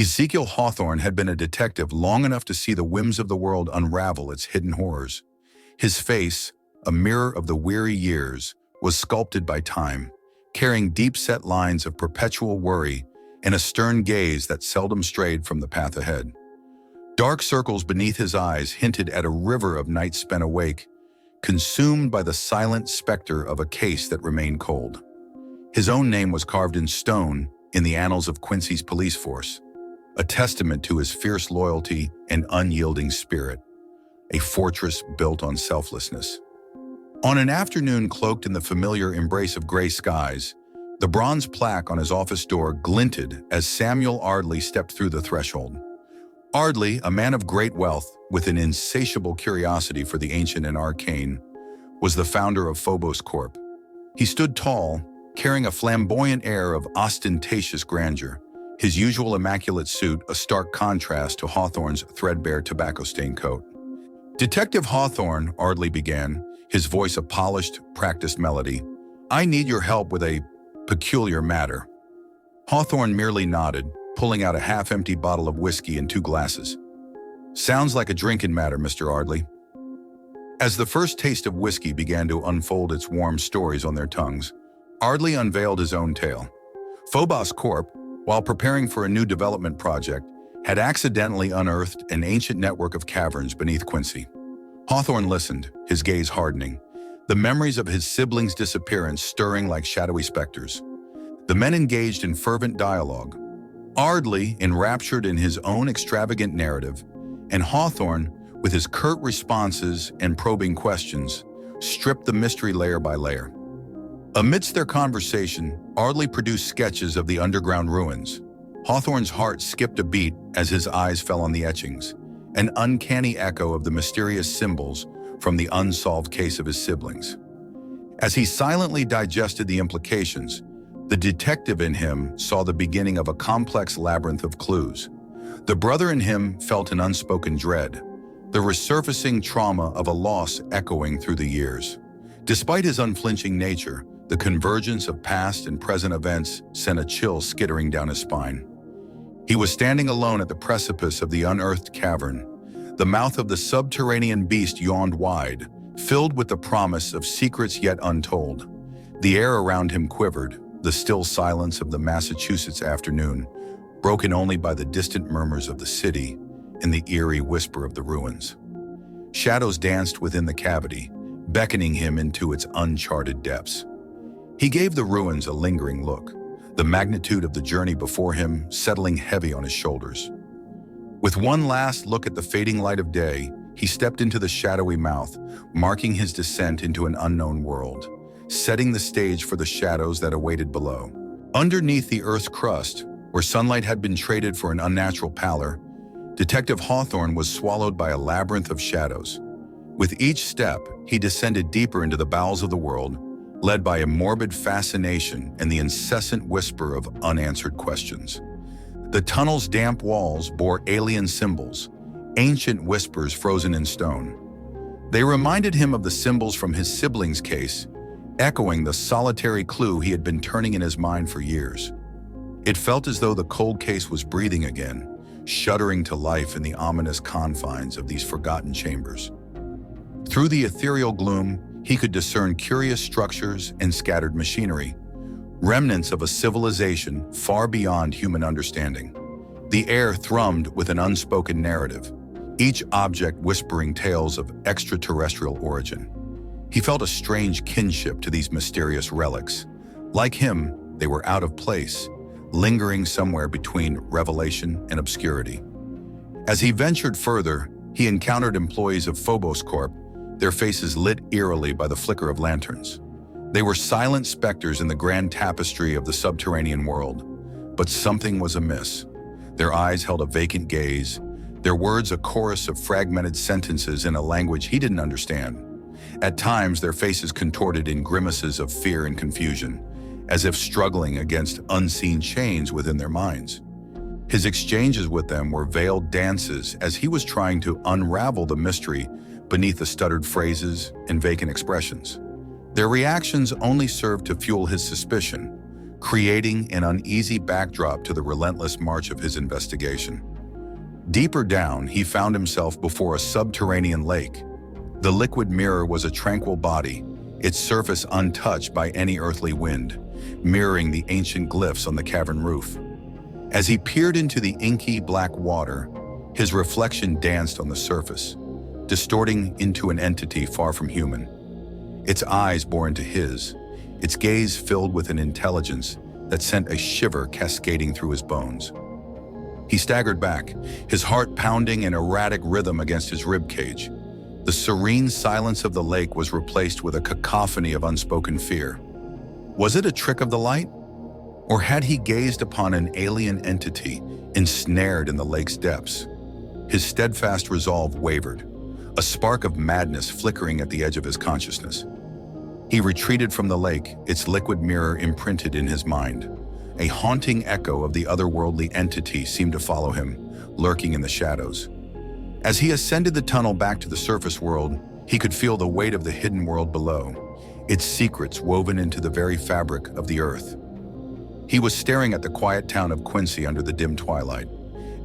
Ezekiel Hawthorne had been a detective long enough to see the whims of the world unravel its hidden horrors. His face, a mirror of the weary years, was sculpted by time, carrying deep-set lines of perpetual worry and a stern gaze that seldom strayed from the path ahead. Dark circles beneath his eyes hinted at a river of nights spent awake, consumed by the silent specter of a case that remained cold. His own name was carved in stone in the annals of Quincy's police force, a testament to his fierce loyalty and unyielding spirit, a fortress built on selflessness. On an afternoon cloaked in the familiar embrace of gray skies, the bronze plaque on his office door glinted as Samuel Ardley stepped through the threshold. Ardley, a man of great wealth with an insatiable curiosity for the ancient and arcane, was the founder of Phobos Corp. He stood tall, carrying a flamboyant air of ostentatious grandeur, his usual immaculate suit a stark contrast to Hawthorne's threadbare tobacco-stained coat. "Detective Hawthorne," Ardley began, his voice a polished, practiced melody, "I need your help with a peculiar matter." Hawthorne merely nodded, pulling out a half-empty bottle of whiskey and 2 glasses. "Sounds like a drinking matter, Mr. Ardley." As the first taste of whiskey began to unfold its warm stories on their tongues, Ardley unveiled his own tale. Phobos Corp, while preparing for a new development project, had accidentally unearthed an ancient network of caverns beneath Quincy. Hawthorne listened, his gaze hardening, the memories of his siblings' disappearance stirring like shadowy specters. The men engaged in fervent dialogue, Ardley enraptured in his own extravagant narrative, and Hawthorne, with his curt responses and probing questions, stripped the mystery layer by layer. Amidst their conversation, Ardley produced sketches of the underground ruins. Hawthorne's heart skipped a beat as his eyes fell on the etchings, an uncanny echo of the mysterious symbols from the unsolved case of his siblings. As he silently digested the implications, the detective in him saw the beginning of a complex labyrinth of clues. The brother in him felt an unspoken dread, the resurfacing trauma of a loss echoing through the years. Despite his unflinching nature, the convergence of past and present events sent a chill skittering down his spine. He was standing alone at the precipice of the unearthed cavern. The mouth of the subterranean beast yawned wide, filled with the promise of secrets yet untold. The air around him quivered, the still silence of the Massachusetts afternoon, broken only by the distant murmurs of the city and the eerie whisper of the ruins. Shadows danced within the cavity, beckoning him into its uncharted depths. He gave the ruins a lingering look, the magnitude of the journey before him settling heavy on his shoulders. With one last look at the fading light of day, he stepped into the shadowy mouth, marking his descent into an unknown world, setting the stage for the shadows that awaited below. Underneath the Earth's crust, where sunlight had been traded for an unnatural pallor, Detective Hawthorne was swallowed by a labyrinth of shadows. With each step, he descended deeper into the bowels of the world, led by a morbid fascination and the incessant whisper of unanswered questions. The tunnel's damp walls bore alien symbols, ancient whispers frozen in stone. They reminded him of the symbols from his siblings' case, echoing the solitary clue he had been turning in his mind for years. It felt as though the cold case was breathing again, shuddering to life in the ominous confines of these forgotten chambers. Through the ethereal gloom, he could discern curious structures and scattered machinery, remnants of a civilization far beyond human understanding. The air thrummed with an unspoken narrative, each object whispering tales of extraterrestrial origin. He felt a strange kinship to these mysterious relics. Like him, they were out of place, lingering somewhere between revelation and obscurity. As he ventured further, he encountered employees of Phobos Corp, their faces lit eerily by the flicker of lanterns. They were silent specters in the grand tapestry of the subterranean world, but something was amiss. Their eyes held a vacant gaze, their words a chorus of fragmented sentences in a language he didn't understand. At times, their faces contorted in grimaces of fear and confusion, as if struggling against unseen chains within their minds. His exchanges with them were veiled dances as he was trying to unravel the mystery beneath the stuttered phrases and vacant expressions. Their reactions only served to fuel his suspicion, creating an uneasy backdrop to the relentless march of his investigation. Deeper down, he found himself before a subterranean lake. The liquid mirror was a tranquil body, its surface untouched by any earthly wind, mirroring the ancient glyphs on the cavern roof. As he peered into the inky black water, his reflection danced on the surface, distorting into an entity far from human. Its eyes bore into his, its gaze filled with an intelligence that sent a shiver cascading through his bones. He staggered back, his heart pounding an erratic rhythm against his ribcage. The serene silence of the lake was replaced with a cacophony of unspoken fear. Was it a trick of the light? Or had he gazed upon an alien entity ensnared in the lake's depths? His steadfast resolve wavered, a spark of madness flickering at the edge of his consciousness. He retreated from the lake, its liquid mirror imprinted in his mind. A haunting echo of the otherworldly entity seemed to follow him, lurking in the shadows. As he ascended the tunnel back to the surface world, he could feel the weight of the hidden world below, its secrets woven into the very fabric of the earth. He was staring at the quiet town of Quincy under the dim twilight.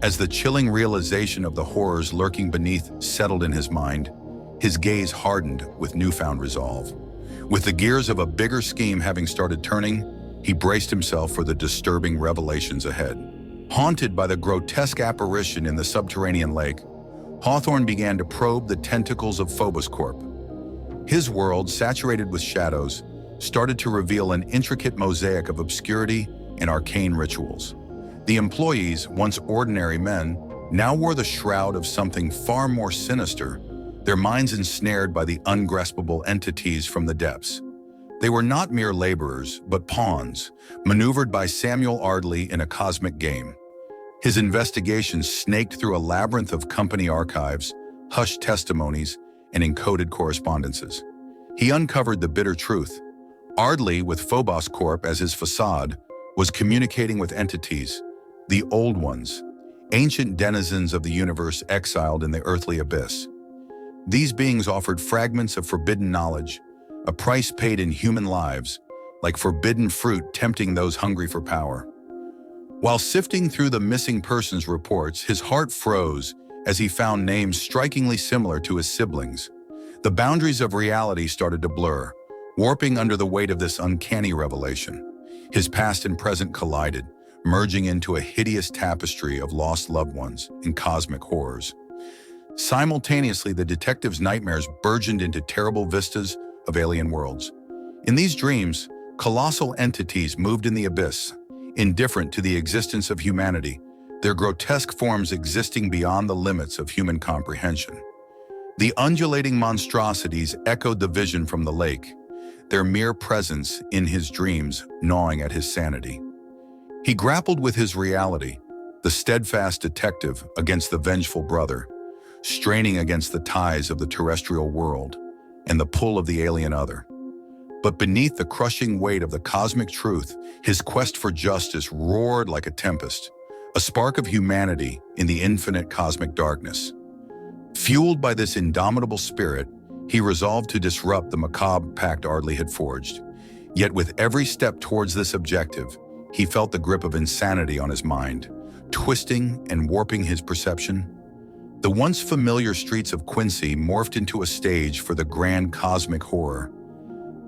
As the chilling realization of the horrors lurking beneath settled in his mind, his gaze hardened with newfound resolve. With the gears of a bigger scheme having started turning, he braced himself for the disturbing revelations ahead. Haunted by the grotesque apparition in the subterranean lake, Hawthorne began to probe the tentacles of Phobos Corp. His world, saturated with shadows, started to reveal an intricate mosaic of obscurity and arcane rituals. The employees, once ordinary men, now wore the shroud of something far more sinister, their minds ensnared by the ungraspable entities from the depths. They were not mere laborers, but pawns, maneuvered by Samuel Ardley in a cosmic game. His investigations snaked through a labyrinth of company archives, hushed testimonies, and encoded correspondences. He uncovered the bitter truth. Ardley, with Phobos Corp as his facade, was communicating with entities, the old ones, ancient denizens of the universe exiled in the earthly abyss. These beings offered fragments of forbidden knowledge, a price paid in human lives, like forbidden fruit tempting those hungry for power. While sifting through the missing persons reports, his heart froze as he found names strikingly similar to his siblings. The boundaries of reality started to blur, warping under the weight of this uncanny revelation. His past and present collided, merging into a hideous tapestry of lost loved ones and cosmic horrors. Simultaneously, the detective's nightmares burgeoned into terrible vistas of alien worlds. In these dreams, colossal entities moved in the abyss, indifferent to the existence of humanity, their grotesque forms existing beyond the limits of human comprehension. The undulating monstrosities echoed the vision from the lake, their mere presence in his dreams gnawing at his sanity. He grappled with his reality, the steadfast detective against the vengeful brother, straining against the ties of the terrestrial world and the pull of the alien other. But beneath the crushing weight of the cosmic truth, his quest for justice roared like a tempest, a spark of humanity in the infinite cosmic darkness. Fueled by this indomitable spirit, he resolved to disrupt the macabre pact Ardley had forged. Yet with every step towards this objective, he felt the grip of insanity on his mind, twisting and warping his perception. The once familiar streets of Quincy morphed into a stage for the grand cosmic horror,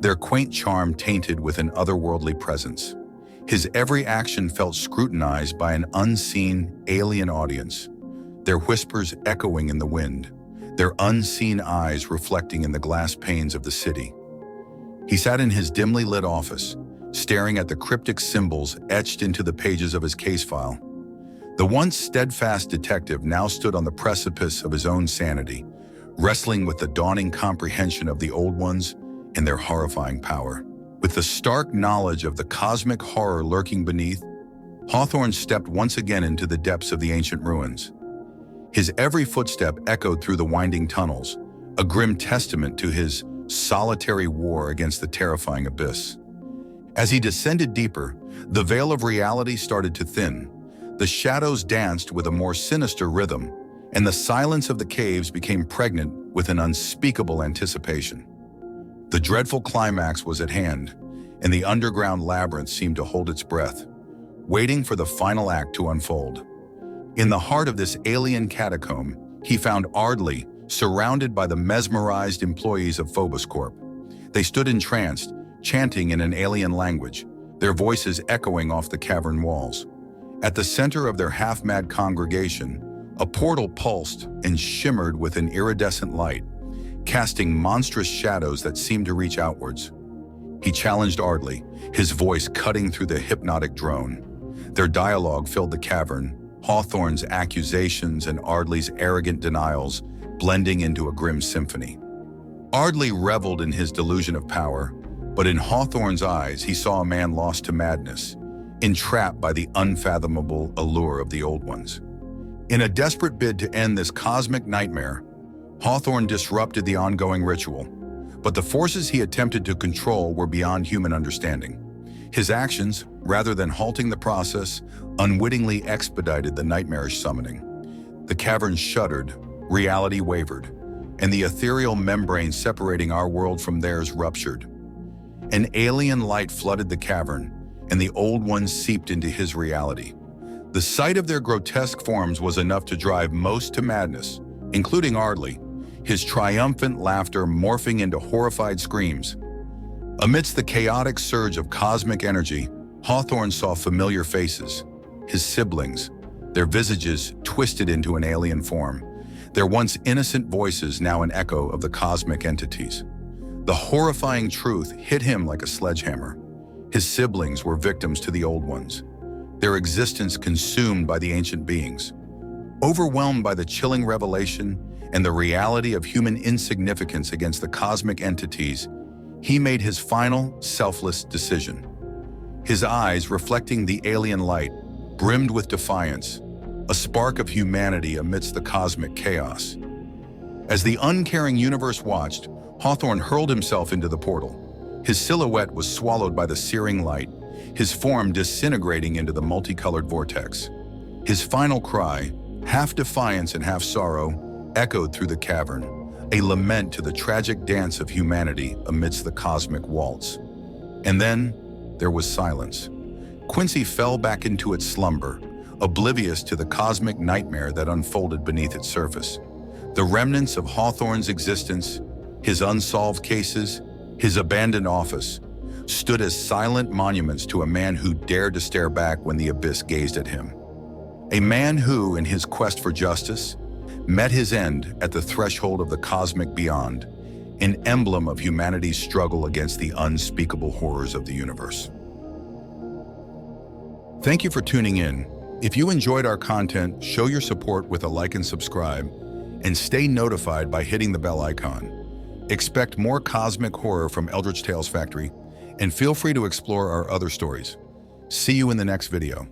their quaint charm tainted with an otherworldly presence. His every action felt scrutinized by an unseen, alien audience, their whispers echoing in the wind, their unseen eyes reflecting in the glass panes of the city. He sat in his dimly lit office, staring at the cryptic symbols etched into the pages of his case file. The once steadfast detective now stood on the precipice of his own sanity, wrestling with the dawning comprehension of the old ones and their horrifying power. With the stark knowledge of the cosmic horror lurking beneath, Hawthorne stepped once again into the depths of the ancient ruins. His every footstep echoed through the winding tunnels, a grim testament to his solitary war against the terrifying abyss. As he descended deeper, the veil of reality started to thin. The shadows danced with a more sinister rhythm, and the silence of the caves became pregnant with an unspeakable anticipation. The dreadful climax was at hand, and the underground labyrinth seemed to hold its breath, waiting for the final act to unfold. In the heart of this alien catacomb, he found Ardley, surrounded by the mesmerized employees of Phobos Corp. They stood entranced, chanting in an alien language, their voices echoing off the cavern walls. At the center of their half-mad congregation, a portal pulsed and shimmered with an iridescent light, casting monstrous shadows that seemed to reach outwards. He challenged Ardley, his voice cutting through the hypnotic drone. Their dialogue filled the cavern, Hawthorne's accusations and Ardley's arrogant denials blending into a grim symphony. Ardley reveled in his delusion of power, but in Hawthorne's eyes he saw a man lost to madness, entrapped by the unfathomable allure of the Old Ones. In a desperate bid to end this cosmic nightmare, Hawthorne disrupted the ongoing ritual, but the forces he attempted to control were beyond human understanding. His actions, rather than halting the process, unwittingly expedited the nightmarish summoning. The cavern shuddered, reality wavered, and the ethereal membrane separating our world from theirs ruptured. An alien light flooded the cavern, and the Old Ones seeped into his reality. The sight of their grotesque forms was enough to drive most to madness, including Ardley, his triumphant laughter morphing into horrified screams. Amidst the chaotic surge of cosmic energy, Hawthorne saw familiar faces, his siblings, their visages twisted into an alien form, their once innocent voices now an echo of the cosmic entities. The horrifying truth hit him like a sledgehammer. His siblings were victims to the Old Ones, their existence consumed by the ancient beings. Overwhelmed by the chilling revelation and the reality of human insignificance against the cosmic entities, he made his final, selfless decision. His eyes, reflecting the alien light, brimmed with defiance, a spark of humanity amidst the cosmic chaos. As the uncaring universe watched, Hawthorne hurled himself into the portal. His silhouette was swallowed by the searing light, his form disintegrating into the multicolored vortex. His final cry, half defiance and half sorrow, echoed through the cavern, a lament to the tragic dance of humanity amidst the cosmic waltz. And then there was silence. Quincy fell back into its slumber, oblivious to the cosmic nightmare that unfolded beneath its surface. The remnants of Hawthorne's existence, his unsolved cases, his abandoned office, stood as silent monuments to a man who dared to stare back when the abyss gazed at him. A man who, in his quest for justice, met his end at the threshold of the cosmic beyond, an emblem of humanity's struggle against the unspeakable horrors of the universe. Thank you for tuning in. If you enjoyed our content, show your support with a like and subscribe, and stay notified by hitting the bell icon. Expect more cosmic horror from Eldritch Tales Factory, and feel free to explore our other stories. See you in the next video.